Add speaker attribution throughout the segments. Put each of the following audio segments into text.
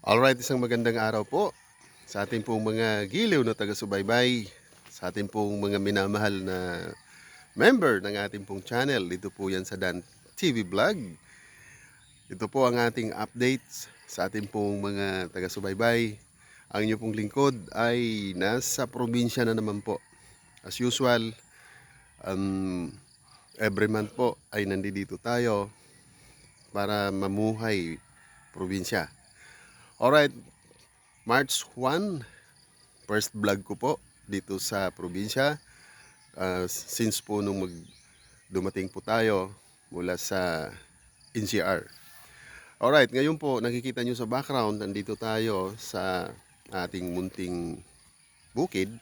Speaker 1: Alright, isang magandang araw po sa ating pong mga giliw na taga-subaybay, sa ating pong mga minamahal na member ng ating pong channel. Dito po yan sa Dan TV Vlog. Ito po ang ating updates sa ating pong mga taga-subaybay. Ang inyo pong lingkod ay nasa probinsya na naman po. As usual, every month po ay nandito tayo para mamuhay probinsya. Alright, March 1, first vlog ko po dito sa probinsya. Since po nung dumating po tayo mula sa NCR. Alright, ngayon po nakikita nyo sa background, nandito tayo sa ating munting bukid.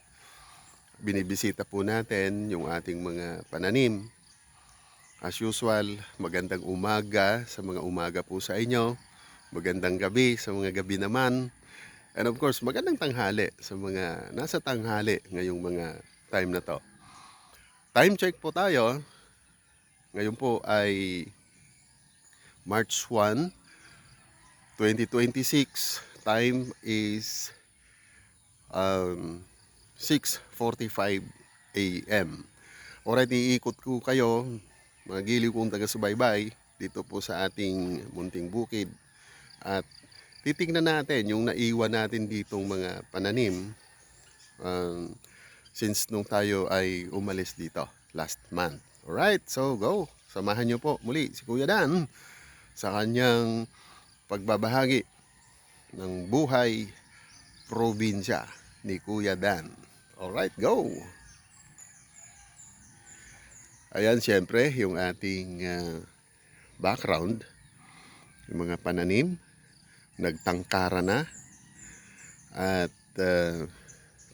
Speaker 1: Binibisita po natin yung ating mga pananim. As usual, magandang umaga sa mga umaga po sa inyo. Magandang gabi sa mga gabi naman. And of course, magandang tanghali sa mga nasa tanghali ngayong mga time na to. Time check po tayo. Ngayon po ay March 1, 2026. Time is 6:45 AM. Alright, iikot ko kayo, mga giliw kong taga-subaybay, dito po sa ating munting bukid. At titingnan natin yung naiwan natin ditong mga pananim since nung tayo ay umalis dito last month. Alright, so go. Samahan nyo po muli si Kuya Dan sa kanyang pagbabahagi ng buhay probinsya ni Kuya Dan. Alright, go. Ayan, syempre yung ating background, yung mga pananim nagtangkara na. At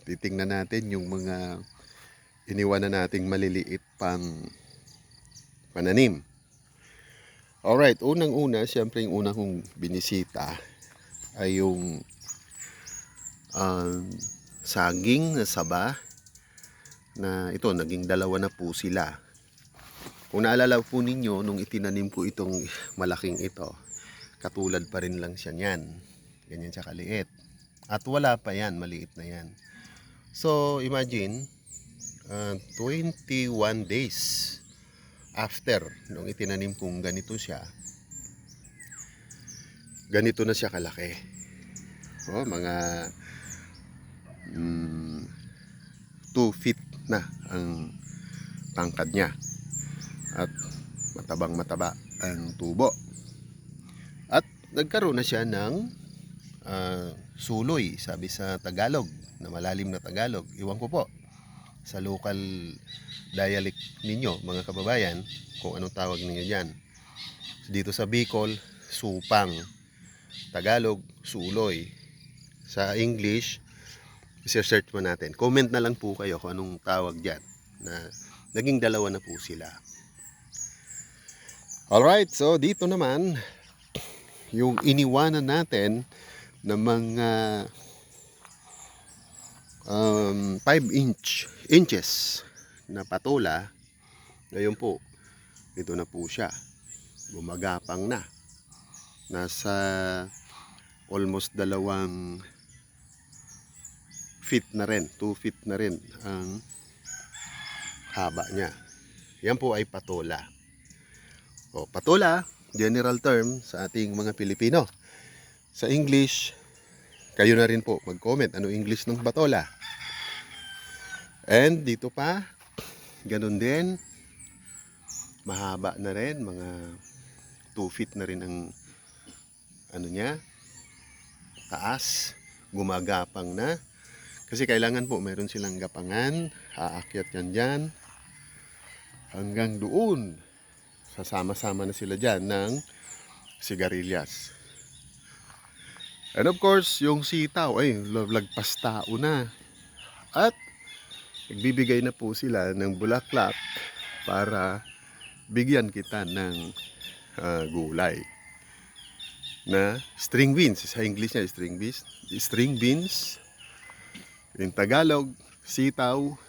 Speaker 1: titingnan natin yung mga iniwanan nating maliliit pang pananim. Alright, unang-una, siyempre yung unang kong binisita ay yung saging na saba na ito, naging dalawa na po sila. Kung naalala po ninyo, nung itinanim ko itong malaking ito, katulad pa rin lang siya niyan. Ganyan siya kaliit. At wala pa yan, maliit na yan. So, imagine, 21 days after nung itinanim kong ganito siya, ganito na siya kalaki. Oh, mga 2 feet na ang tangkad niya. At matabang mataba ang tubo. At nagkaroon na siya ng suloy, sabi sa Tagalog, na malalim na Tagalog. Iwan ko po sa local dialect ninyo, mga kababayan, kung anong tawag ninyo dyan. Dito sa Bicol, supang. Tagalog, suloy. Sa English, i-search mo natin. Comment na lang po kayo kung anong tawag dyan. Na naging dalawa na po sila. Alright, so dito naman, yung iniwanan natin ng mga 5 inches na patola, ngayon po, ito na po siya. Gumagapang na. Nasa almost 2 feet na rin, 2 feet na rin ang haba niya. Yan po ay patola. O, patola, general term sa ating mga Pilipino. Sa English, kayo na rin po mag-comment ano English ng patola. And dito pa, ganun din, mahaba na rin, mga 2 feet na rin ang ano niya, taas, gumagapang na. Kasi kailangan po mayroon silang gapangan, aakyat yan dyan, hanggang doon. Sasama-sama na sila dyan ng sigarilyas. And of course, yung sitaw ay lagpas tao na. At nagbibigay na po sila ng bulaklak para bigyan kita ng gulay. Na string beans. Sa English niya, string beans. String beans. In Tagalog, sitaw.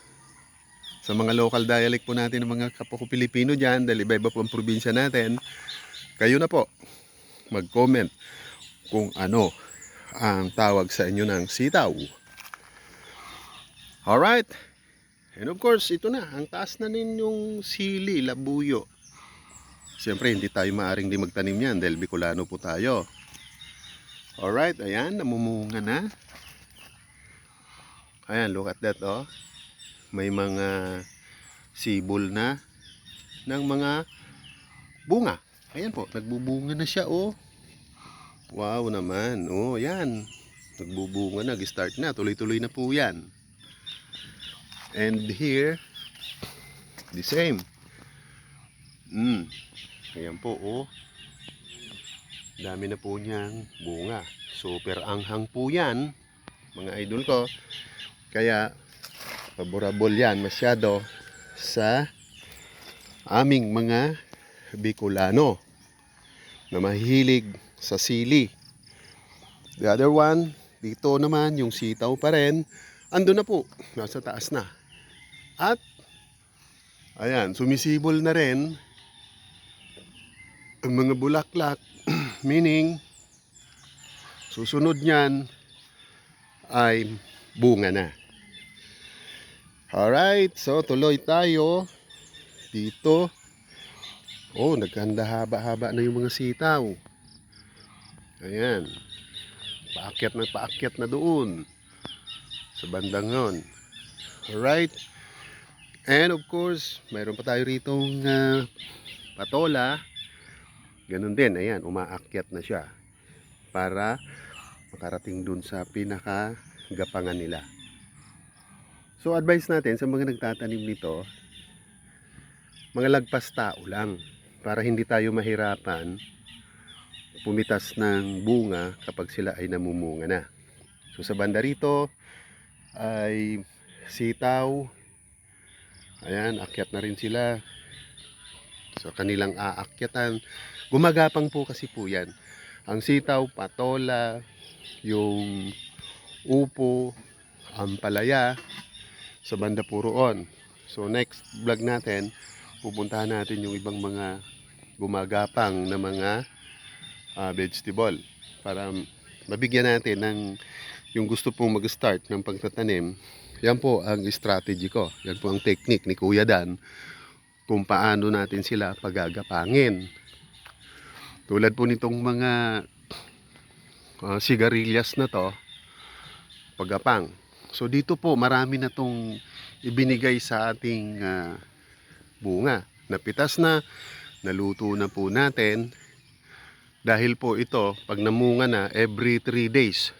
Speaker 1: Sa mga local dialect po natin ng mga kapwa ko Pilipino dyan, dahil iba-iba po ang probinsya natin, kayo na po mag-comment kung ano ang tawag sa inyo ng sitaw. Alright. And of course, ito na. Ang taas na ninyong sili, labuyo. Siyempre, hindi tayo maaring di magtanim yan dahil Bicolano po tayo. Alright, ayan, namumunga na. Ayan, look at that, oh. May mga sibol na ng mga bunga. Ayan po, nagbubunga na siya, oh. Wow naman, oh, yan. Nagbubunga na, start na, tuloy-tuloy na po yan. And here, the same. Ayan po, oh. Dami na po niyang bunga. Super anghang po yan, mga idol ko. Kaya, favorable yan masyado sa aming mga Bicolano na mahilig sa sili. The other one, dito naman, yung sitaw pa rin. Ando na po, nasa taas na. At, ayan, sumisibol na rin ang mga bulaklak. Meaning, susunod niyan ay bunga na. Alright, so tuloy tayo dito. Oh, naghanda haba-haba na yung mga sitaw. Ayan. Paakyat na doon. Sa bandang yon. Alright. And of course, mayroon pa tayo ritong patola. Ganun din, ayan, umaakyat na siya para makarating dun sa pinakagapangan nila. So advice natin sa mga nagtatanim nito, mga lagpas tao lang para hindi tayo mahirapan pumitas ng bunga kapag sila ay namumunga na. So sa banda rito ay sitaw. Ayan, akyat na rin sila. So kanilang aakyatan. Gumagapang po kasi po yan. Ang sitaw, patola, yung upo, ampalaya, sa banda po roon. So next vlog natin, pupuntahan natin yung ibang mga gumagapang na mga vegetable. Para mabigyan natin ng yung gusto pong mag-start ng pagtatanim. Yan po ang strategy ko. Yan po ang technique ni Kuya Dan kung paano natin sila pagagapangin. Tulad po nitong mga sigarilyas na to, pagapang. So dito po marami na tong ibinigay sa ating bunga. Napitas na, naluto na po natin. Dahil po ito, pag namunga na, every 3 days.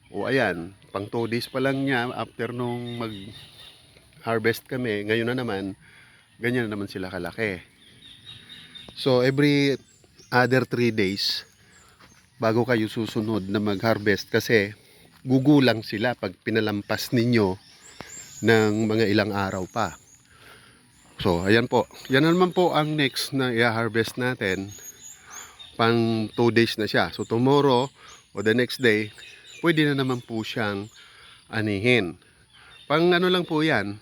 Speaker 1: O ayan, pang 2 days pa lang niya after nung mag-harvest kami. Ngayon na naman, ganyan na naman sila kalaki. So every other 3 days bago kayo susunod na mag-harvest kasi gugulang sila pag pinalampas ninyo ng mga ilang araw pa. So ayan po, yan naman po ang next na i-harvest natin. Pang 2 days na siya. So tomorrow o the next day pwede na naman po siyang anihin. Pang ano lang po yan,